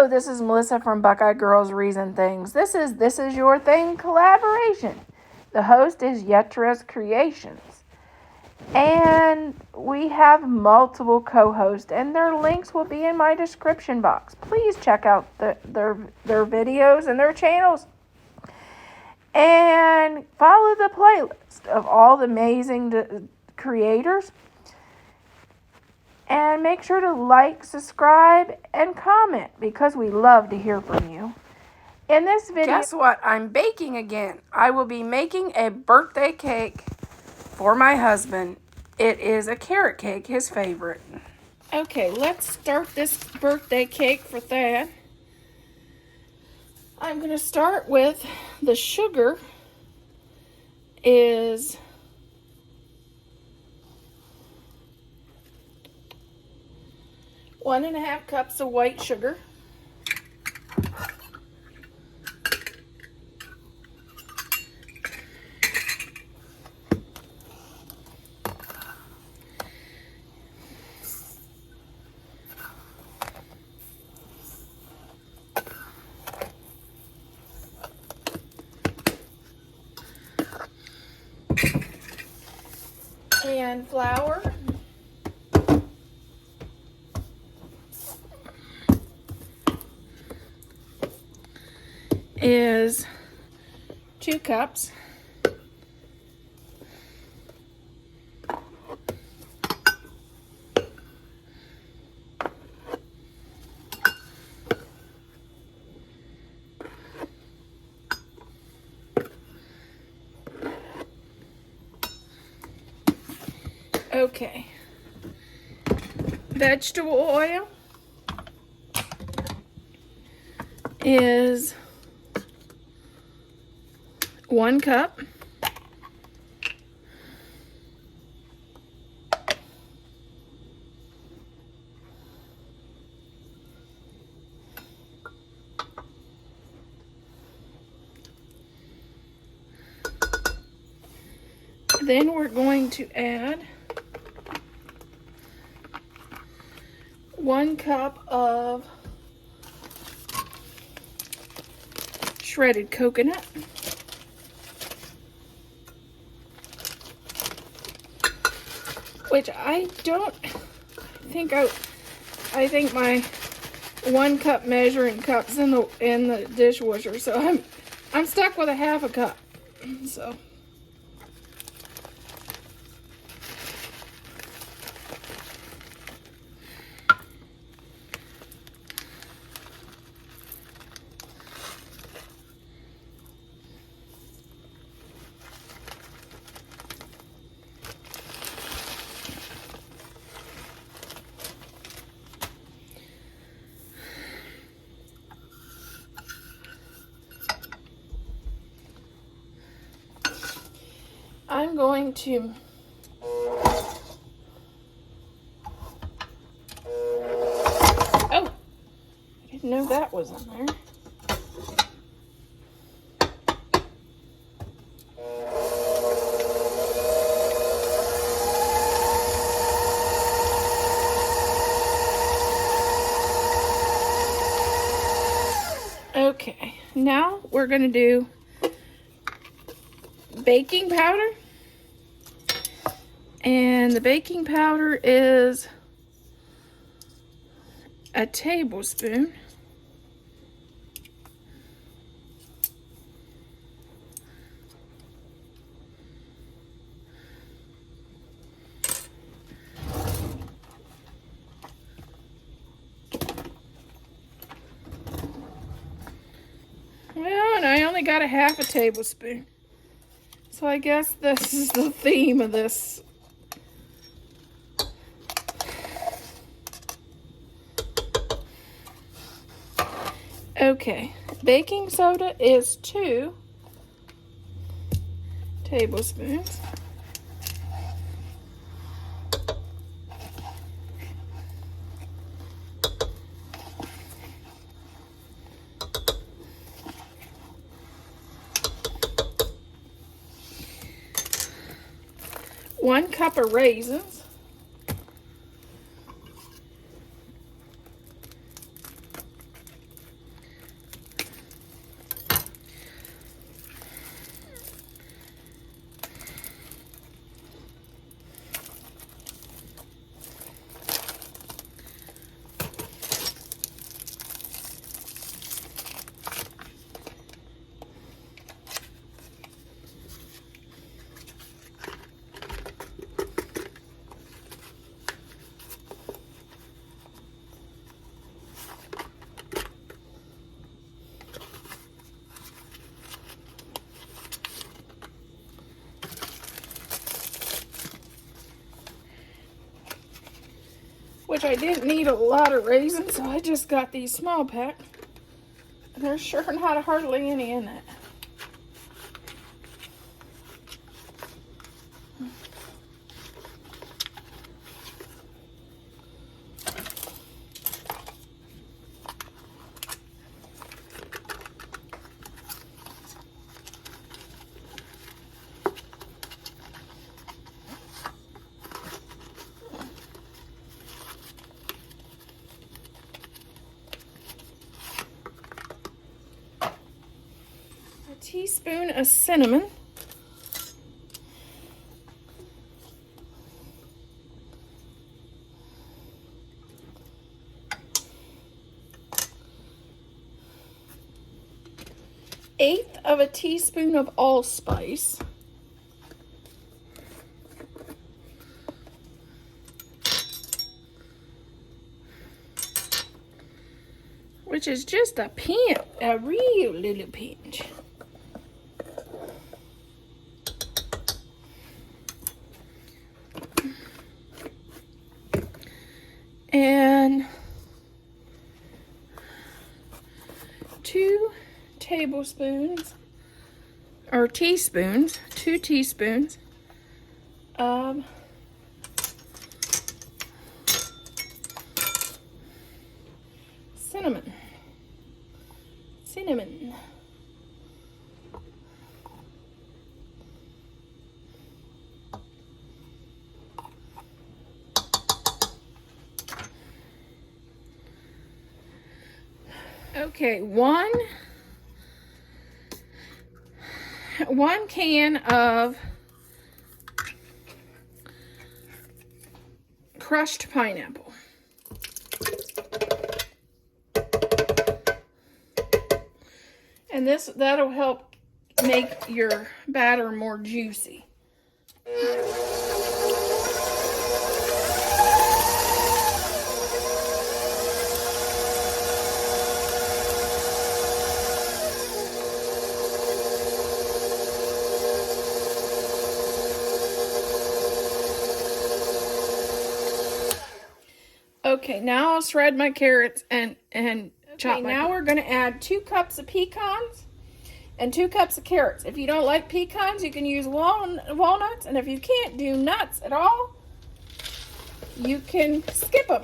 Hello, this is Melissa from Buckeye Girls Reason Things. This is Your Thing collaboration. The host is Yetra's Creations. And we have multiple co-hosts, and their links will be in my description box. Please check out their videos and their channels. And follow the playlist of all the amazing creators. And make sure to like, subscribe, and comment because we love to hear from you. In this video, guess what? I'm baking again. I will be making a birthday cake for my husband. It is a carrot cake, his favorite. Okay, let's start this birthday cake for Thad. I'm going to start with the sugar is 1.5 cups of white sugar. And flour. Is 2 cups. Okay. Vegetable oil is 1 cup. Then we're going to add 1 cup of shredded coconut. Which I don't think I think my 1 cup measuring cup's in the dishwasher, so I'm stuck with 1/2 cup. So I'm going to I didn't know that was in there. Okay, now we're going to do baking powder. And the baking powder is a tablespoon. Well, and I only got 1/2 tablespoon. So I guess this is the theme of this. Okay, baking soda is 2 tablespoons. One cup of raisins. which I didn't need a lot of raisins, so I just got these small pack. And there's sure not hardly any in it. Teaspoon of cinnamon, eighth of a teaspoon of allspice, which is just a pinch, a real little pinch. And 2 tablespoons, or teaspoons, 2 teaspoons of cinnamon. Okay, one can of crushed pineapple. And that'll help make your batter more juicy. Okay, now I'll shred my carrots and chop. Okay, now we're going to add 2 cups of pecans and 2 cups of carrots. If you don't like pecans, you can use walnuts, and if you can't do nuts at all, you can skip them.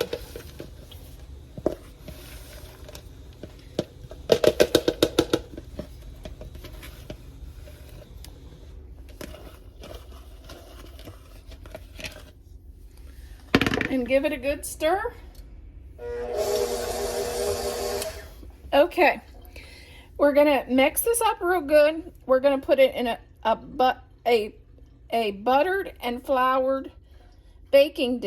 And give it a good stir. Okay, we're gonna mix this up real good. We're gonna put it in a buttered and floured baking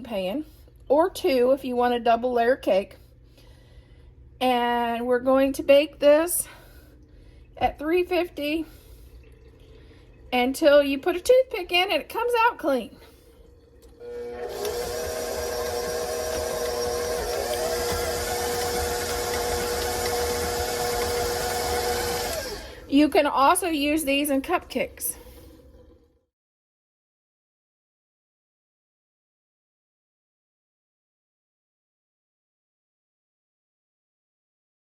pan, or 2 if you want a double layer cake. And we're going to bake this at 350 until you put a toothpick in and it comes out clean. You can also use these in cupcakes.